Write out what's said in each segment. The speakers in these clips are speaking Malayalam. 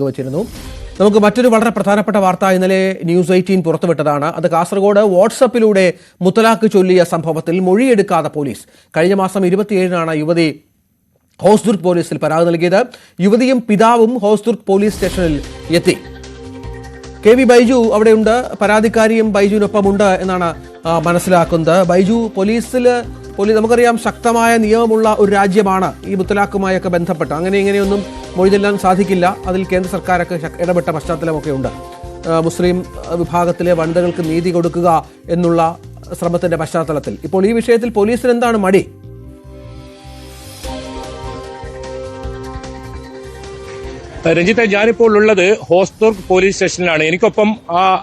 വെച്ചിരുന്നു. നമുക്ക് മറ്റൊരു വളരെ പ്രധാനപ്പെട്ട വാർത്ത ഇന്നലെ ന്യൂസ് 18 പുറത്തുവിട്ടതാണ്. അത് കാസർഗോഡ് വാട്സപ്പിലൂടെ മുത്തലാഖ് ചൊല്ലിയ സംഭവത്തിൽ മൊഴിയെടുക്കാതെ പോലീസ്. കഴിഞ്ഞ മാസം 27-നാണ് യുവതി ഹോസ്ദുർഗ് പോലീസിൽ പരാതി നൽകിയത്. യുവതിയും പിതാവും ഹോസ്ദുർഗ് പോലീസ് സ്റ്റേഷനിൽ എത്തി. KV ബൈജു അവിടെയുണ്ട്. പരാതിക്കാരിയും ബൈജുവിനൊപ്പമുണ്ട് എന്നാണ് മനസ്സിലാക്കുന്നത്. ബൈജു, നമുക്കറിയാം ശക്തമായ നിയമമുള്ള ഒരു രാജ്യമാണ് ഈ മുത്തലാഖുമായൊക്കെ ബന്ധപ്പെട്ട്. അങ്ങനെ ഇങ്ങനെയൊന്നും മൊഴി ചെല്ലാൻ സാധിക്കില്ല. അതിൽ കേന്ദ്ര സർക്കാരൊക്കെ ഇടപെട്ട പശ്ചാത്തലമൊക്കെ ഉണ്ട്. മുസ്ലിം വിഭാഗത്തിലെ വനിതകൾക്ക് നീതി കൊടുക്കുക എന്നുള്ള ശ്രമത്തിന്റെ പശ്ചാത്തലത്തിൽ ഇപ്പോൾ ഈ വിഷയത്തിൽ പോലീസിന് എന്താണ് മടി? രഞ്ജിത്തെ, ഞാനിപ്പോൾ ഉള്ളത് ഹോസ്ദുർഗ് പോലീസ് സ്റ്റേഷനിലാണ്. എനിക്കൊപ്പം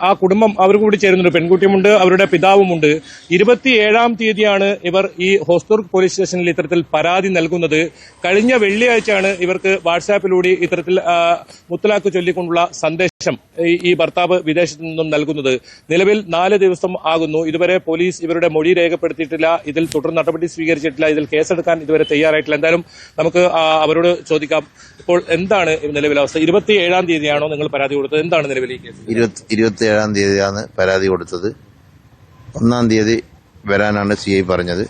ആ കുടുംബം അവർ കൂടി ചേരുന്നുണ്ട്. പെൺകുട്ടിയുമുണ്ട്, അവരുടെ പിതാവുമുണ്ട്. 27-ാം തീയതിയാണ് ഇവർ ഈ ഹോസ്ദുർഗ് പോലീസ് സ്റ്റേഷനിൽ ഇത്തരത്തിൽ പരാതി നൽകുന്നത്. കഴിഞ്ഞ വെള്ളിയാഴ്ചയാണ് ഇവർക്ക് വാട്സാപ്പിലൂടെ ഇത്തരത്തിൽ മുത്തലാഖ് ചൊല്ലിക്കൊണ്ടുള്ള സന്ദേശം ഈ ഭർത്താവ് വിദേശത്ത് നിന്നും നൽകുന്നത്. നിലവിൽ 4 ദിവസം ആകുന്നു. ഇതുവരെ പോലീസ് ഇവരുടെ മൊഴി രേഖപ്പെടുത്തിയിട്ടില്ല. ഇതിൽ തുടർ നടപടി സ്വീകരിച്ചിട്ടില്ല. ഇതിൽ കേസെടുക്കാൻ ഇതുവരെ തയ്യാറായിട്ടില്ല. എന്തായാലും നമുക്ക് അവരോട് ചോദിക്കാം, ഇപ്പോൾ എന്താണ് നിലവിൽ അവസ്ഥ? 27-ാം തീയതിയാണോ നിങ്ങൾ പരാതി കൊടുത്തത്? എന്താണ് നിലവിൽ ഈ കേസ്? 27-ാം തീയതിയാണ് പരാതി കൊടുത്തത്. 1-ാം തീയതി വരാനാണ് CI പറഞ്ഞത്.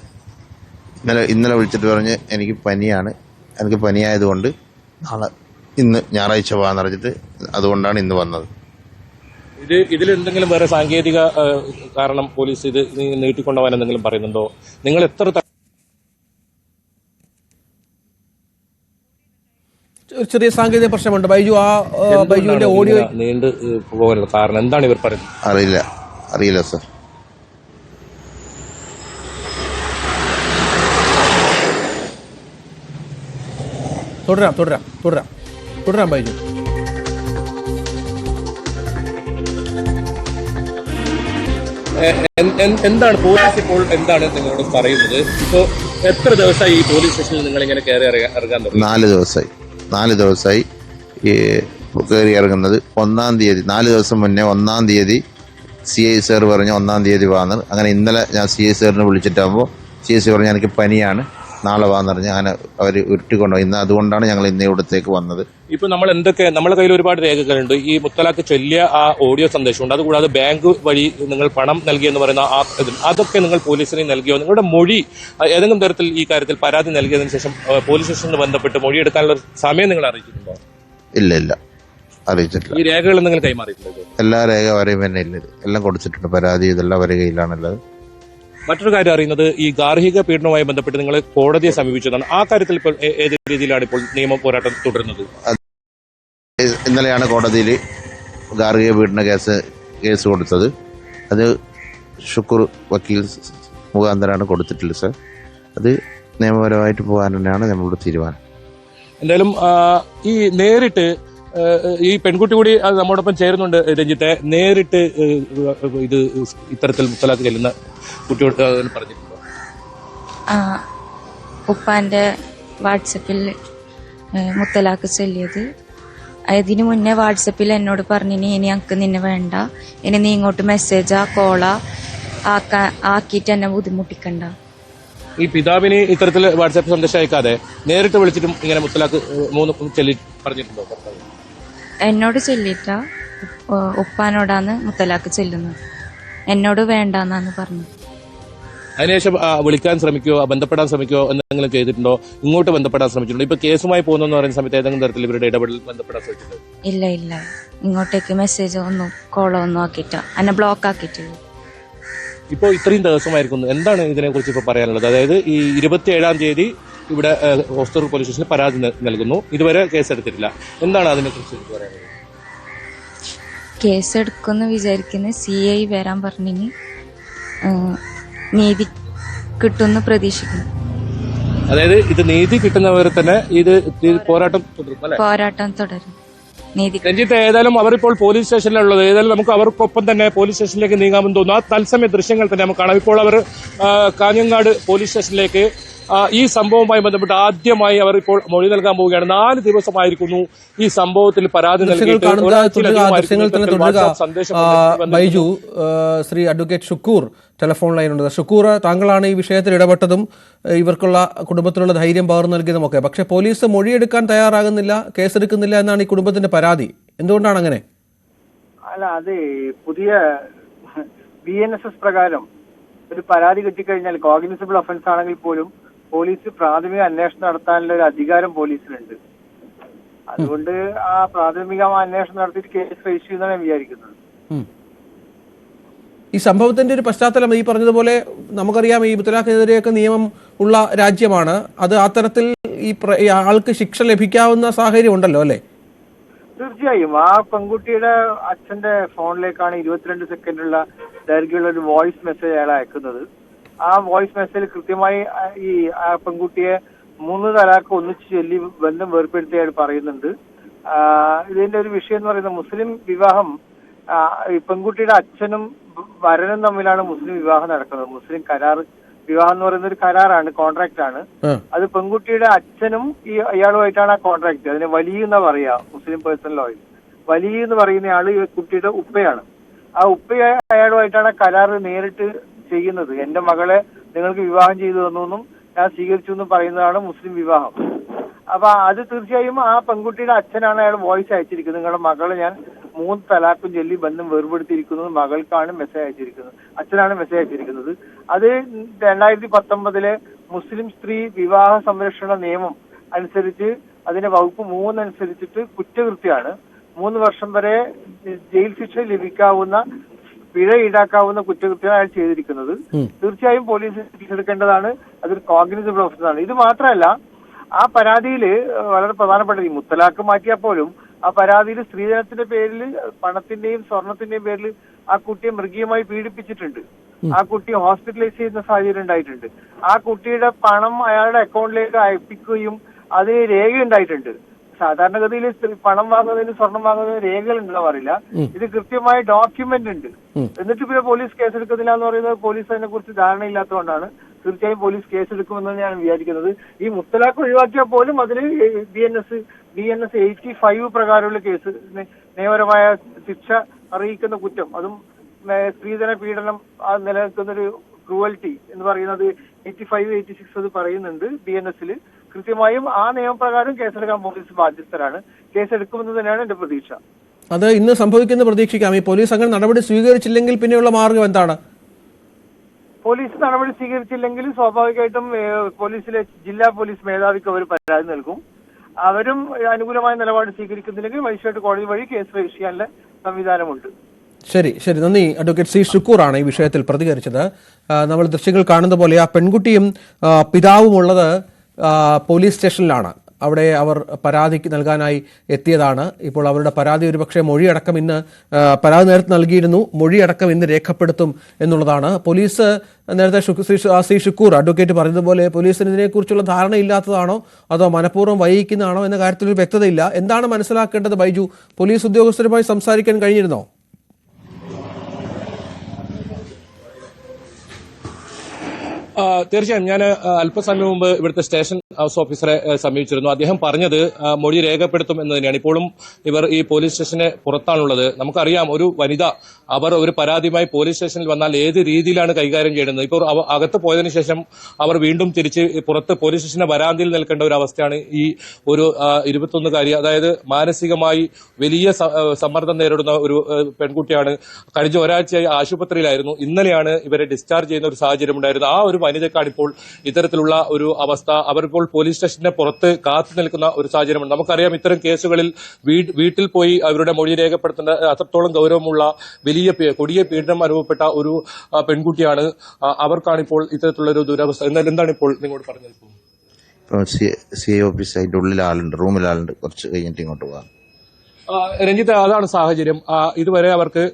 ഇന്നലെ വിളിച്ചിട്ട് പറഞ്ഞ് എനിക്ക് പനിയാണ്, എനിക്ക് പനിയായതുകൊണ്ട് ഇന്ന് ഞായറാഴ്ച പോകാൻ പറഞ്ഞിട്ട് അതുകൊണ്ടാണ് ഇന്ന് വന്നത്. ഇതിൽ എന്തെങ്കിലും വേറെ സാങ്കേതിക കാരണം പോലീസ് ഇത് നീട്ടിക്കൊണ്ടുപോകാൻ എന്തെങ്കിലും പറയുന്നുണ്ടോ? നിങ്ങൾ എത്ര ചെറിയ സാങ്കേതിക പ്രശ്നമുണ്ട് ബൈജു. ബൈജുവിന്റെ ഓഡിയോ നീണ്ടു പോകാനുള്ള കാരണം എന്താണ് ഇവർ പറയുന്നത്? അറിയില്ല സർ. തുടരാം ബൈജു. എന്താണ് പോലീസ് ഇപ്പോൾ എന്താണ് നിങ്ങളോട് പറയുന്നത്? ഇപ്പോ എത്ര ദിവസമായി ഈ പോലീസ് സ്റ്റേഷനിൽ നിങ്ങൾ ഇങ്ങനെ കയറി ഇറങ്ങാൻ തുടങ്ങി? 4 ദിവസമായി കയറി ഇറങ്ങുന്നത്. 1-ാം തീയതി 4 ദിവസം മുന്നേ 1-ാം തീയതി CI സാർ പറഞ്ഞ് 1-ാം തീയതി വാന്ന്. അങ്ങനെ ഇന്നലെ ഞാൻ CI സാറിനെ വിളിച്ചിട്ടാകുമ്പോൾ CI സാർ പറഞ്ഞ് എനിക്ക് പനിയാണ്, നാളെ വാന്ന് പറഞ്ഞ് അങ്ങനെ അവർ ഉരുട്ടിക്കൊണ്ടു. ഇന്ന് അതുകൊണ്ടാണ് ഞങ്ങൾ ഇന്ന് ഇവിടത്തേക്ക് വന്നത്. ഇപ്പൊ നമ്മളെ കയ്യിൽ ഒരുപാട് രേഖകളുണ്ട്. ഈ മുത്തലാഖ് ചൊല്ലിയ ആ ഓഡിയോ സന്ദേശമുണ്ട്. അതുകൂടാതെ ബാങ്ക് വഴി നിങ്ങൾ പണം നൽകിയെന്ന് പറയുന്ന അതൊക്കെ നിങ്ങൾ പോലീസിന് നൽകിയോ? നിങ്ങളുടെ മൊഴി ഏതെങ്കിലും തരത്തിൽ ഈ കാര്യത്തിൽ പരാതി നൽകിയതിനു ശേഷം പോലീസ് സ്റ്റേഷനിൽ ബന്ധപ്പെട്ട് മൊഴി എടുക്കാനുള്ള സമയം നിങ്ങൾ അറിയിച്ചിട്ടുണ്ടോ? ഇല്ല, അറിയിച്ചിട്ടില്ല. ഈ രേഖകൾ എന്തെങ്കിലും കൈമാറിയിട്ടുണ്ടോ? എല്ലാ രേഖ വരെയും തന്നെ ഇല്ല, എല്ലാം കൊടുത്തിട്ടുണ്ട്. പരാതി ഇതെല്ലാം അവരുടെ കയ്യിലാണുള്ളത്. മറ്റൊരു കാര്യം അറിയുന്നത്, ഈ ഗാർഹിക പീഡനവുമായി ബന്ധപ്പെട്ട് നിങ്ങൾ കോടതിയെ സമീപിച്ചതാണ്. ആ കാര്യത്തിൽ ഇപ്പോൾ ഏത് രീതിയിലാണ് ഇപ്പോൾ നിയമ പോരാട്ടം തുടരുന്നത്? ഇന്നലെയാണ് കോടതിയിൽ ഗാർഹിക പീഡന കേസ് കൊടുത്തത്. അത് ഷുക്കൂർ വക്കീൽ മുഖാന്തരമാണ് കൊടുത്തിട്ടുള്ളത് സർ. അത് നിയമപരമായിട്ട് പോകാൻ തന്നെയാണ് നമ്മളുടെ തീരുമാനം. എന്തായാലും ഈ നേരിട്ട് ഈ പെൺകുട്ടി കൂടി നമ്മോടൊപ്പം ചേരുന്നുണ്ട്. രഞ്ജിത്തെ, നേരിട്ട് ഇത് ഇത്തരത്തിൽ മുത്തലാഖ് ചെല്ലുന്ന കുട്ടിയോട് പറഞ്ഞിട്ടുണ്ടോ? ഉപ്പാന്റെ വാട്സപ്പിൽ മുത്തലാഖ് ചൊല്ലിയത്. അതിന് മുന്നേ വാട്സപ്പിൽ എന്നോട് പറഞ്ഞിനി ഇനി ഞങ്ങൾക്ക് നിന്നെ വേണ്ട, ഇനി നീ ഇങ്ങോട്ട് മെസ്സേജാ കോളാ ആക്കിയിട്ട് എന്നെ ബുദ്ധിമുട്ടിക്കണ്ട. ഈ പിതാവിന് ഇത്തരത്തിൽ വാട്സാപ്പ് സന്ദേശം അയക്കാതെ നേരിട്ട് വിളിച്ചിട്ടും ഇങ്ങനെ മുത്തലാഖ് 3 ചൊല്ലി പറഞ്ഞിട്ടുണ്ടോ? എന്നോട് ചൊല്ലിട്ട ഉപ്പാനോടാണ് മുത്തലാഖ് ചെല്ലുന്നത്. എന്നോട് വേണ്ടെന്നാണ് പറഞ്ഞത്. അതിനുശേഷം വിളിക്കാൻ ശ്രമിക്കുകയോ ബന്ധപ്പെടാൻ ശ്രമിക്കുകയോ എന്തെങ്കിലും ചെയ്തിട്ടുണ്ടോ? ഇങ്ങോട്ട് ബന്ധപ്പെടാൻ ശ്രമിച്ചിട്ടുണ്ടോ? ഇപ്പൊ കേസുമായി പോകുന്നു പറയുന്ന സമയത്ത് ഏതെങ്കിലും തരത്തിൽ ഇവരുടെ ഇടപെടൽ ബന്ധപ്പെടാൻ ശ്രമിച്ചിട്ടുണ്ടോ? ഇല്ല, ഇങ്ങോട്ടേക്ക് മെസ്സേജോ ഒന്നും കോളോ ഒന്നും ആക്കിയിട്ട എന്നെ ബ്ലോക്ക് ആക്കിയിട്ടില്ല. ഇപ്പോൾ ഇത്രയും ദിവസമായിരിക്കുന്നു. എന്താണ് ഇതിനെ കുറിച്ച് ഇപ്പൊ പറയാനുള്ളത്? അതായത് ഈ 27-ാം തീയതി ഇവിടെ ഹോസ്ദുർഗ് പോലീസ് സ്റ്റേഷനിൽ പരാതി നൽകുന്നു. ഇതുവരെ കേസെടുത്തിട്ടില്ല. എന്താണ് അതിനെ കുറിച്ച് പറയാനുള്ളത്? കേസെടുക്കുമെന്ന് വിചാരിക്കുന്ന CI വരാൻ പറഞ്ഞിനി നീതി കിട്ടുമെന്ന് പ്രതീക്ഷിക്കുന്നു. അതായത് ഇത് നീതി കിട്ടുന്നവരെ തന്നെ ഇത് പോരാട്ടം തുടരും. രഞ്ജിത്ത്, ഏതായാലും അവരിപ്പോൾ പോലീസ് സ്റ്റേഷനിലുള്ളത്. ഏതായാലും നമുക്ക് അവർക്കൊപ്പം തന്നെ പോലീസ് സ്റ്റേഷനിലേക്ക് നീങ്ങാമെന്ന് തോന്നുന്നു. ആ തത്സമയ ദൃശ്യങ്ങൾ തന്നെ നമുക്ക് കാണാം. ഇപ്പോൾ അവർ കാഞ്ഞങ്ങാട് പോലീസ് സ്റ്റേഷനിലേക്ക് ഈ സംഭവവുമായി ബന്ധപ്പെട്ട് ആദ്യമായി അവർ ഇപ്പോൾ മൊഴി നൽകാൻ പോവുകയാണ്. 4 ദിവസമായിരിക്കുന്നു ഈ സംഭവത്തിൽ പരാതി നൽകിയിട്ട്. ബൈജു, ശ്രീ അഡ്വക്കേറ്റ് ഷുക്കൂർ ടെലിഫോൺ ലൈനുണ്ട്. ഷുക്കൂർ, താങ്കളാണ് ഈ വിഷയത്തിൽ ഇടപെട്ടതും ഇവർക്കുള്ള കുടുംബത്തിനുള്ള ധൈര്യം പകർന്നു നൽകിയതുമൊക്കെ. പക്ഷേ പോലീസ് മൊഴിയെടുക്കാൻ തയ്യാറാകുന്നില്ല, കേസെടുക്കുന്നില്ല എന്നാണ് ഈ കുടുംബത്തിന്റെ പരാതി. എന്തുകൊണ്ടാണ് അങ്ങനെ? അല്ല, അത് പുതിയ BNSS പ്രകാരം ഒരു പരാതി കിട്ടിക്കഴിഞ്ഞാൽ കോഗ്നിസബിൾ ഒഫൻസ് ആണെങ്കിൽ പോലും പോലീസ് പ്രാഥമിക അന്വേഷണം നടത്താനുള്ള ഒരു അധികാരം പോലീസിനുണ്ട്. അതുകൊണ്ട് ആ പ്രാഥമിക അന്വേഷണം നടത്തിയിട്ട് കേസ് രജിസ്റ്റർ ചെയ്യുന്നതാണ് ഞാൻ വിചാരിക്കുന്നത്. ഈ സംഭവത്തിന്റെ ഒരു പശ്ചാത്തലം ഈ പറഞ്ഞതുപോലെ നമുക്കറിയാം, ഈ മുത്തലാഖിനെതിരെയൊക്കെ നിയമം ഉള്ള രാജ്യമാണ്. അത് ആ തരത്തിൽ ഈ ആൾക്ക് ശിക്ഷ ലഭിക്കാവുന്ന സാഹചര്യം ഉണ്ടല്ലോ അല്ലേ? തീർച്ചയായും. ആ പെൺകുട്ടിയുടെ അച്ഛന്റെ ഫോണിലേക്കാണ് 22 സെക്കൻഡുള്ള ദൈർഘ്യമുള്ള ഒരു വോയിസ് മെസ്സേജ് അയാൾ അയക്കുന്നത്. ആ വോയിസ് മെസ്സേജിൽ കൃത്യമായി ഈ ആ പെൺകുട്ടിയെ 3 തലാഖ് ഒന്നിച്ച് ചൊല്ലി ബന്ധം വേർപ്പെടുത്തി അയാൾ പറയുന്നുണ്ട്. ഇതിന്റെ ഒരു വിഷയം എന്ന് പറയുന്നത് മുസ്ലിം വിവാഹം, ഈ പെൺകുട്ടിയുടെ അച്ഛനും വരനും തമ്മിലാണ് മുസ്ലിം വിവാഹം നടക്കുന്നത്. മുസ്ലിം കരാർ വിവാഹം എന്ന് പറയുന്ന ഒരു കരാറാണ്, കോൺട്രാക്ട് ആണ്. അത് പെൺകുട്ടിയുടെ അച്ഛനും ഇയാളുമായിട്ടാണ് ആ കോൺട്രാക്ട്. അതിനെ വലിയ എന്നാ പറയാ മുസ്ലിം പേഴ്സണൽ ലോയിൽ. വലിയ എന്ന് പറയുന്ന ആള് ഈ കുട്ടിയുടെ ഉപ്പയാണ്. ആ ഉപ്പ അയാളുമായിട്ടാണ് ആ കരാർ നേരിട്ട് ചെയ്യുന്നത്. എന്റെ മകളെ നിങ്ങൾക്ക് വിവാഹം ചെയ്തു തന്നു ഞാൻ സ്വീകരിച്ചു എന്നും പറയുന്നതാണ് മുസ്ലിം വിവാഹം. അപ്പൊ അത് തീർച്ചയായും ആ പെൺകുട്ടിയുടെ അച്ഛനാണ് അയാൾ വോയിസ് അയച്ചിരിക്കുന്നത്. നിങ്ങളുടെ മകളെ ഞാൻ 3 തലാഖും ചൊല്ലി ബന്ധം വേർപെടുത്തിയിരിക്കുന്നത് മകൾക്കാണ് മെസ്സേജ് അയച്ചിരിക്കുന്നത്, അച്ഛനാണ് മെസ്സേജ് അയച്ചിരിക്കുന്നത്. അത് 2019 മുസ്ലിം സ്ത്രീ വിവാഹ സംരക്ഷണ നിയമം അനുസരിച്ച് അതിന്റെ വകുപ്പ് 3 അനുസരിച്ചിട്ട് കുറ്റകൃത്യമാണ്. 3 വർഷം വരെ ജയിൽ ശിക്ഷ ലഭിക്കാവുന്ന, പിഴ ഈടാക്കാവുന്ന കുറ്റകൃത്യമാണ് അയാൾ ചെയ്തിരിക്കുന്നത്. തീർച്ചയായും പോലീസ് കേസെടുക്കേണ്ടതാണ്. അതൊരു കോഗ്നിസബിൾ ഓഫൻസ് ആണ്. ഇത് മാത്രമല്ല, ആ പരാതിയിൽ വളരെ പ്രധാനപ്പെട്ട ഈ മുത്തലാഖ് മാറ്റിയാൽ പോലും ആ പരാതിയിൽ സ്ത്രീധനത്തിന്റെ പേരിൽ, പണത്തിന്റെയും സ്വർണത്തിന്റെയും പേരിൽ ആ കുട്ടിയെ മൃഗീയമായി പീഡിപ്പിച്ചിട്ടുണ്ട്. ആ കുട്ടിയെ ഹോസ്പിറ്റലൈസ് ചെയ്യുന്ന സാഹചര്യം ഉണ്ടായിട്ടുണ്ട്. ആ കുട്ടിയുടെ പണം അയാളുടെ അക്കൗണ്ടിലേക്ക് അയപ്പിക്കുകയും അതിന് രേഖയുണ്ടായിട്ടുണ്ട്. സാധാരണഗതിയിൽ പണം വാങ്ങുന്നതിന് സ്വർണം വാങ്ങുന്നതിന് രേഖകൾ ഉണ്ടാവാറില്ല. ഇത് കൃത്യമായ ഡോക്യുമെന്റ് ഉണ്ട്. എന്നിട്ട് പിന്നെ പോലീസ് കേസെടുക്കുന്നില്ല എന്ന് പറയുന്നത് പോലീസ് അതിനെ കുറിച്ച് ധാരണയില്ലാത്തതുകൊണ്ടാണ്. തീർച്ചയായും പോലീസ് കേസെടുക്കുമെന്നാണ് ഞാൻ വിചാരിക്കുന്നത്. ഈ മുത്തലാഖ് ഒഴിവാക്കിയാൽ പോലും അതിൽ BNS 85 പ്രകാരമുള്ള കേസ്, നിയമപരമായ ശിക്ഷ അറിയിക്കുന്ന കുറ്റം, അതും സ്ത്രീധന പീഡനം നിലനിൽക്കുന്നൊരു ക്രൂവൽറ്റി എന്ന് പറയുന്നത് 85, 86 അത് പറയുന്നുണ്ട് BNSൽ. കൃത്യമായും ആ നിയമപ്രകാരം കേസെടുക്കാൻ പോലീസ് ബാധ്യസ്ഥരാണ്. കേസെടുക്കുമെന്ന് തന്നെയാണ് എന്റെ പ്രതീക്ഷ. അത് ഇന്ന് സംഭവിക്കുന്ന പ്രതീക്ഷിക്കാം. ഈ പോലീസ് അങ്ങനെ നടപടി സ്വീകരിച്ചില്ലെങ്കിൽ പിന്നെയുള്ള മാർഗം എന്താണ്? പോലീസ് നടപടി സ്വീകരിച്ചില്ലെങ്കിൽ സ്വാഭാവികമായിട്ടും പോലീസിലെ ജില്ലാ പോലീസ് മേധാവിക്ക് അവർ പരാതി നൽകും. അവരും അനുകൂലമായ നിലപാട് സ്വീകരിക്കുന്നില്ലെങ്കിൽ മജിസ്ട്രേറ്റ് കോടതി വഴി കേസ് രജിസ്റ്റർ ചെയ്യാനുള്ള സംവിധാനമുണ്ട്. ശരി, നന്ദി. അഡ്വക്കേറ്റ് സി ഷുക്കൂറാണ് ഈ വിഷയത്തിൽ പ്രതികരിച്ചത്. നമ്മൾ ദൃശ്യങ്ങൾ കാണുന്ന പോലെ ആ പെൺകുട്ടിയും പിതാവും ഉള്ളത് പോലീസ് സ്റ്റേഷനിലാണ്. അവിടെ അവർ പരാതി നൽകാനായി എത്തിയതാണ്. ഇപ്പോൾ അവരുടെ പരാതി ഒരുപക്ഷെ മൊഴിയടക്കം ഇന്ന്, പരാതി നേരത്തെ നൽകിയിരുന്നു, മൊഴിയടക്കം ഇന്ന് രേഖപ്പെടുത്തും എന്നുള്ളതാണ്. പോലീസ് നേരത്തെ സി ഷുക്കൂർ അഡ്വക്കേറ്റ് പറഞ്ഞതുപോലെ പോലീസിന് ഇതിനെക്കുറിച്ചുള്ള ധാരണയില്ലാത്തതാണോ അതോ മനഃപൂർവ്വം വൈകിക്കുന്നതാണോ എന്ന കാര്യത്തിലൊരു വ്യക്തതയില്ല. എന്താണ് മനസ്സിലാക്കേണ്ടത് ബൈജു? പോലീസ് ഉദ്യോഗസ്ഥരുമായി സംസാരിക്കാൻ കഴിഞ്ഞിരുന്നോ? തീർച്ചയായും. ഞാൻ അല്പസമയം മുമ്പ് ഇവിടുത്തെ സ്റ്റേഷൻ ഹൗസ് ഓഫീസറെ സമീപിച്ചിരുന്നു. അദ്ദേഹം പറഞ്ഞത് മൊഴി രേഖപ്പെടുത്തും എന്ന് തന്നെയാണ്. ഇപ്പോഴും ഇവർ ഈ പോലീസ് സ്റ്റേഷന് പുറത്താണുള്ളത്. നമുക്കറിയാം, ഒരു വനിത അവർ ഒരു പരാതിയുമായി പോലീസ് സ്റ്റേഷനിൽ വന്നാൽ ഏത് രീതിയിലാണ് കൈകാര്യം ചെയ്യുന്നത്. ഇപ്പോൾ അകത്ത് പോയതിനു ശേഷം അവർ വീണ്ടും തിരിച്ച് പുറത്ത് പോലീസ് സ്റ്റേഷന്റെ വരാന്തിയിൽ നിൽക്കേണ്ട ഒരു അവസ്ഥയാണ് ഈ ഒരു 21-കാരി. അതായത് മാനസികമായി വലിയ സമ്മർദ്ദം നേരിടുന്ന ഒരു പെൺകുട്ടിയാണ്. കഴിഞ്ഞ ഒരാഴ്ചയായി ആശുപത്രിയിലായിരുന്നു. ഇന്നലെയാണ് ഇവരെ ഡിസ്ചാർജ് ചെയ്യുന്ന ഒരു സാഹചര്യം ഉണ്ടായിരുന്നു. ആ ഒരു വനിതക്കാണ് ഇപ്പോൾ ഇത്തരത്തിലുള്ള ഒരു അവസ്ഥ. അവരിപ്പോൾ പോലീസ് സ്റ്റേഷന്റെ പുറത്ത് കാത്തു നിൽക്കുന്ന ഒരു സാഹചര്യമുണ്ട്. നമുക്കറിയാം, ഇത്തരം കേസുകളിൽ വീട്ടിൽ പോയി അവരുടെ മൊഴി രേഖപ്പെടുത്തുന്ന അത്രത്തോളം ഗൗരവമുള്ള വലിയ കൊടിയ പീഡനം അനുഭവപ്പെട്ട ഒരു പെൺകുട്ടിയാണ്. അവർക്കാണിപ്പോൾ ഇത്തരത്തിലുള്ള ഒരു ദുരവസ്ഥ. എന്നാൽ എന്താണ് ഇപ്പോൾ നിങ്ങളോട് പറഞ്ഞത്? ഇപ്പം CI ഓഫീസ് അതിന്റെ ഉള്ളിൽ ആളുണ്ട്, റൂമിൽ ആളുണ്ട്. കുറച്ച് കഴിഞ്ഞിട്ട് ഇങ്ങോട്ട് പോകാം. രഞ്ജിത്ത്, അതാണ് സാഹചര്യം. ഇതുവരെ അവർക്ക്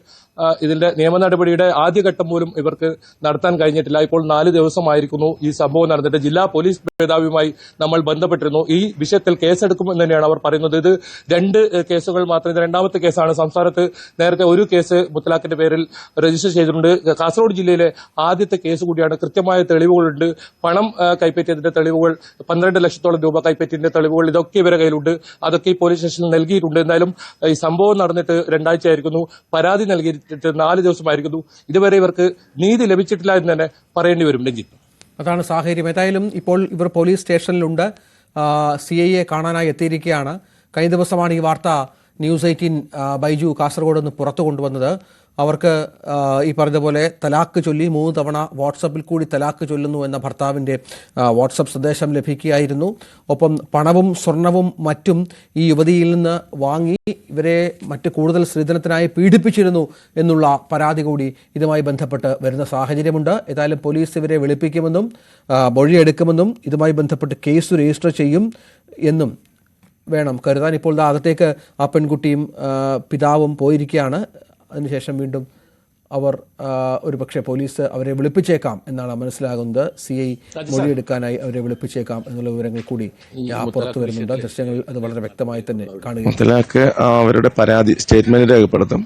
ഇതിന്റെ നിയമ നടപടിയുടെ ആദ്യഘട്ടം പോലും ഇവർക്ക് നടത്താൻ കഴിഞ്ഞിട്ടില്ല. ഇപ്പോൾ 4 ദിവസമായിരിക്കുന്നു ഈ സംഭവം നടന്നിട്ട്. ജില്ലാ പോലീസ് മേധാവിയുമായി നമ്മൾ ബന്ധപ്പെട്ടിരുന്നു. ഈ വിഷയത്തിൽ കേസെടുക്കുമെന്ന് തന്നെയാണ് അവർ പറയുന്നത്. ഇത് 2 കേസുകൾ മാത്രം, ഇത് 2ാമത്തെ കേസാണ്. സംസ്ഥാനത്ത് നേരത്തെ ഒരു കേസ് മുത്തലാഖിന്റെ പേരിൽ രജിസ്റ്റർ ചെയ്തിട്ടുണ്ട്. കാസർഗോഡ് ജില്ലയിലെ ആദ്യത്തെ കേസ് കൂടിയാണ്. കൃത്യമായ തെളിവുകളുണ്ട്. പണം കൈപ്പറ്റിയതിന്റെ തെളിവുകൾ, 12 ലക്ഷത്തോളം രൂപ കൈപ്പറ്റിയതിന്റെ തെളിവുകൾ, ഇതൊക്കെ ഇവരുടെ കയ്യിലുണ്ട്. അതൊക്കെ ഈ പോലീസ് സ്റ്റേഷനിൽ നൽകിയിട്ടുണ്ട്. എന്തായാലും ഈ സംഭവം നടന്നിട്ട് 2 ആഴ്ചയായിരിക്കുന്നു. പരാതി നൽകിയിട്ട് 4 ദിവസമായിരിക്കുന്നു. ഇതുവരെ ഇവർക്ക് നീതി ലഭിച്ചിട്ടില്ല എന്ന് തന്നെ പറയേണ്ടി വരും. രഞ്ജിത്ത്, അതാണ് സാഹചര്യം. ഏതായാലും ഇപ്പോൾ ഇവർ പോലീസ് സ്റ്റേഷനിലുണ്ട്. CIയെ കാണാനായി എത്തിയിരിക്കുകയാണ്. കഴിഞ്ഞ ദിവസമാണ് ഈ വാർത്ത ന്യൂസ് 18 ബൈജു കാസർഗോഡ് നിന്ന് പുറത്തു കൊണ്ടുവന്നത്. അവർക്ക് ഈ പറഞ്ഞതുപോലെ തലാക്ക് ചൊല്ലി 3 തവണ വാട്സപ്പിൽ കൂടി തലാക്ക് ചൊല്ലുന്നു എന്ന ഭർത്താവിൻ്റെ വാട്സപ്പ് സന്ദേശം ലഭിക്കുകയായിരുന്നു. ഒപ്പം പണവും സ്വർണവും മറ്റും ഈ യുവതിയിൽ നിന്ന് വാങ്ങി ഇവരെ മറ്റ് കൂടുതൽ സ്ത്രീധനത്തിനായി പീഡിപ്പിച്ചിരുന്നു എന്നുള്ള പരാതി കൂടി ഇതുമായി ബന്ധപ്പെട്ട് വരുന്ന സാഹചര്യമുണ്ട്. ഏതായാലും പോലീസ് ഇവരെ വിളിപ്പിക്കുമെന്നും മൊഴിയെടുക്കുമെന്നും ഇതുമായി ബന്ധപ്പെട്ട് കേസ് രജിസ്റ്റർ ചെയ്യും എന്നും വേണം കരുതാൻ. ഇപ്പോൾ അകത്തേക്ക് ആ പെൺകുട്ടിയും പിതാവും പോയിരിക്കുകയാണ്. അതിനുശേഷം വീണ്ടും അവർ ഒരുപക്ഷെ പോലീസ് അവരെ വിളിപ്പിച്ചേക്കാം എന്നാണ് മനസ്സിലാകുന്നത്. CI മൊഴിയെടുക്കാനായി അവരെ വിളിപ്പിച്ചേക്കാം എന്നുള്ള വിവരങ്ങൾ കൂടി പുറത്തു വരുന്നുണ്ട്. ദൃശ്യങ്ങളിൽ അത് വളരെ വ്യക്തമായി തന്നെ കാണുക. മുത്തലാഖ് അവരുടെ പരാതി സ്റ്റേറ്റ്മെന്റ് രേഖപ്പെടുത്തും.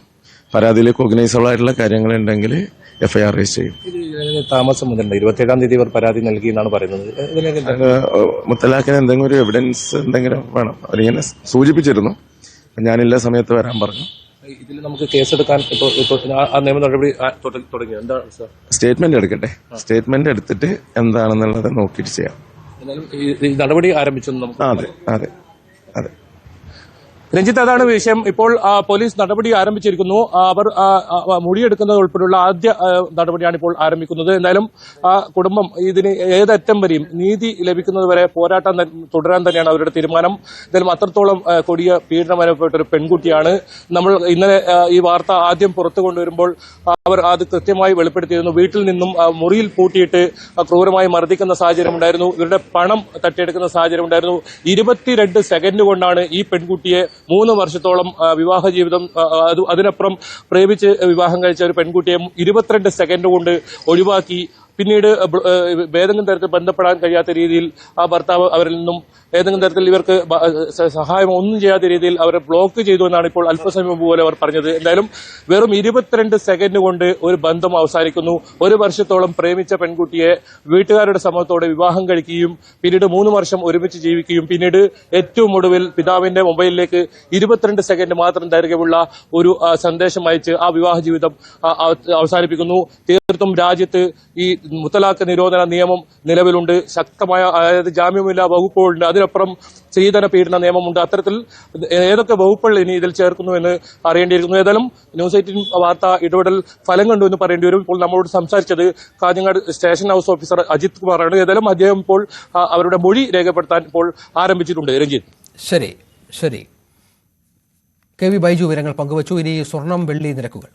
പരാതിയിൽ കോഗ്നൈസബിൾ ആയിട്ടുള്ള കാര്യങ്ങളുണ്ടെങ്കിൽ FIR രജിസ്റ്റർ ചെയ്യും. താമസം മുതലുണ്ട്. 27-ാം തീയതി ഇവർ പരാതി നൽകി എന്നാണ് പറയുന്നത്. മുത്തലാഖിന് എന്തെങ്കിലും ഒരു എവിഡൻസ് എന്തെങ്കിലും വേണം. അവരിങ്ങനെ സൂചിപ്പിച്ചിരുന്നു. ഞാനില്ല സമയത്ത് വരാൻ പറഞ്ഞു. ഇതിൽ നമുക്ക് കേസെടുക്കാൻ ഇപ്പോൾ ആ നിയമ നടപടി തുടങ്ങി. എന്താണ് സാർ? സ്റ്റേറ്റ്മെന്റ് എടുക്കട്ടെ. സ്റ്റേറ്റ്മെന്റ് എടുത്തിട്ട് എന്താണെന്നുള്ളത് നോക്കിയിട്ട് ചെയ്യാം. എന്നാലും ഈ നടപടി ആരംഭിച്ചു നമുക്ക്. അതെ അതെ അതെ. രഞ്ജിത്ത്, അതാണ് വിഷയം. ഇപ്പോൾ പോലീസ് നടപടി ആരംഭിച്ചിരിക്കുന്നു. അവർ മൊഴിയെടുക്കുന്നത് ഉൾപ്പെടെയുള്ള ആദ്യ നടപടിയാണ് ഇപ്പോൾ ആരംഭിക്കുന്നത്. എന്തായാലും കുടുംബം ഇതിന് ഏതറ്റം വരെയും നീതി ലഭിക്കുന്നത് വരെ പോരാട്ടം തുടരാൻ തന്നെയാണ് അവരുടെ തീരുമാനം. എന്തായാലും അത്രത്തോളം കൊടിയ പീഡനം അനുഭവപ്പെട്ട ഒരു പെൺകുട്ടിയാണ്. നമ്മൾ ഇന്നലെ ഈ വാർത്ത ആദ്യം പുറത്തു കൊണ്ടുവരുമ്പോൾ അവർ അത് കൃത്യമായി വെളിപ്പെടുത്തിയിരുന്നു. വീട്ടിൽ നിന്നും മുറിയിൽ പൂട്ടിയിട്ട് ക്രൂരമായി മർദ്ദിക്കുന്ന സാഹചര്യം ഉണ്ടായിരുന്നു. ഇവരുടെ പണം തട്ടിയെടുക്കുന്ന സാഹചര്യം ഉണ്ടായിരുന്നു. 22 സെക്കൻഡ് കൊണ്ടാണ് ഈ പെൺകുട്ടിയെ 3 വർഷത്തോളം വിവാഹ ജീവിതം, അതിനപ്പുറം പ്രേമിച്ച് വിവാഹം കഴിച്ച ഒരു പെൺകുട്ടിയെ 22 സെക്കൻഡ് കൊണ്ട് ഒഴിവാക്കി. പിന്നീട് ഏതെങ്കിലും തരത്തിൽ ബന്ധപ്പെടാൻ കഴിയാത്ത രീതിയിൽ ആ ഭർത്താവ് അവരിൽ നിന്നും ഏതെങ്കിലും തരത്തിൽ ഇവർക്ക് സഹായം ഒന്നും ചെയ്യാത്ത രീതിയിൽ അവരെ ബ്ലോക്ക് ചെയ്തു എന്നാണ് ഇപ്പോൾ അല്പസമയം മുമ്പ് പോലെ അവർ പറഞ്ഞത്. എന്തായാലും വെറും 22 സെക്കൻഡ് കൊണ്ട് ഒരു ബന്ധം അവസാനിക്കുന്നു. 1 വർഷത്തോളം പ്രേമിച്ച പെൺകുട്ടിയെ വീട്ടുകാരുടെ സമ്മതത്തോടെ വിവാഹം കഴിക്കുകയും പിന്നീട് 3 വർഷം ഒരുമിച്ച് ജീവിക്കുകയും പിന്നീട് ഏറ്റവും ഒടുവിൽ പിതാവിന്റെ മൊബൈലിലേക്ക് 22 സെക്കൻഡ് മാത്രം ദൈർഘ്യമുള്ള ഒരു സന്ദേശം അയച്ച് ആ വിവാഹ ജീവിതം അവസാനിപ്പിക്കുന്നു. തീർത്തും രാജ്യത്ത് ഈ മുത്തലാഖ് നിരോധന നിയമം നിലവിലുണ്ട്. ശക്തമായ, അതായത് ജാമ്യമില്ലാ വകുപ്പുകളുണ്ട്. അതിനപ്പുറം സ്ത്രീധന പീഡന നിയമമുണ്ട്. അത്തരത്തിൽ ഏതൊക്കെ വകുപ്പുകൾ ഇനി ഇതിൽ ചേർക്കുന്നു എന്ന് അറിയേണ്ടിയിരിക്കുന്നു. ഏതായാലും ന്യൂസ് 18 വാർത്ത ഇടപെടൽ ഫലം കണ്ടു എന്ന് പറയേണ്ടി വരും. ഇപ്പോൾ നമ്മളോട് സംസാരിച്ചത് Kanhangad station house officer Ajith കുമാറാണ്. ഏതായാലും അദ്ദേഹം ഇപ്പോൾ അവരുടെ മൊഴി രേഖപ്പെടുത്താൻ ഇപ്പോൾ ആരംഭിച്ചിട്ടുണ്ട്. രഞ്ജിത്ത്, ശരി. KV ബൈജു വിവരങ്ങൾ പങ്കുവച്ചു. ഇനി സ്വർണം വെള്ളി നിരക്കുകൾ.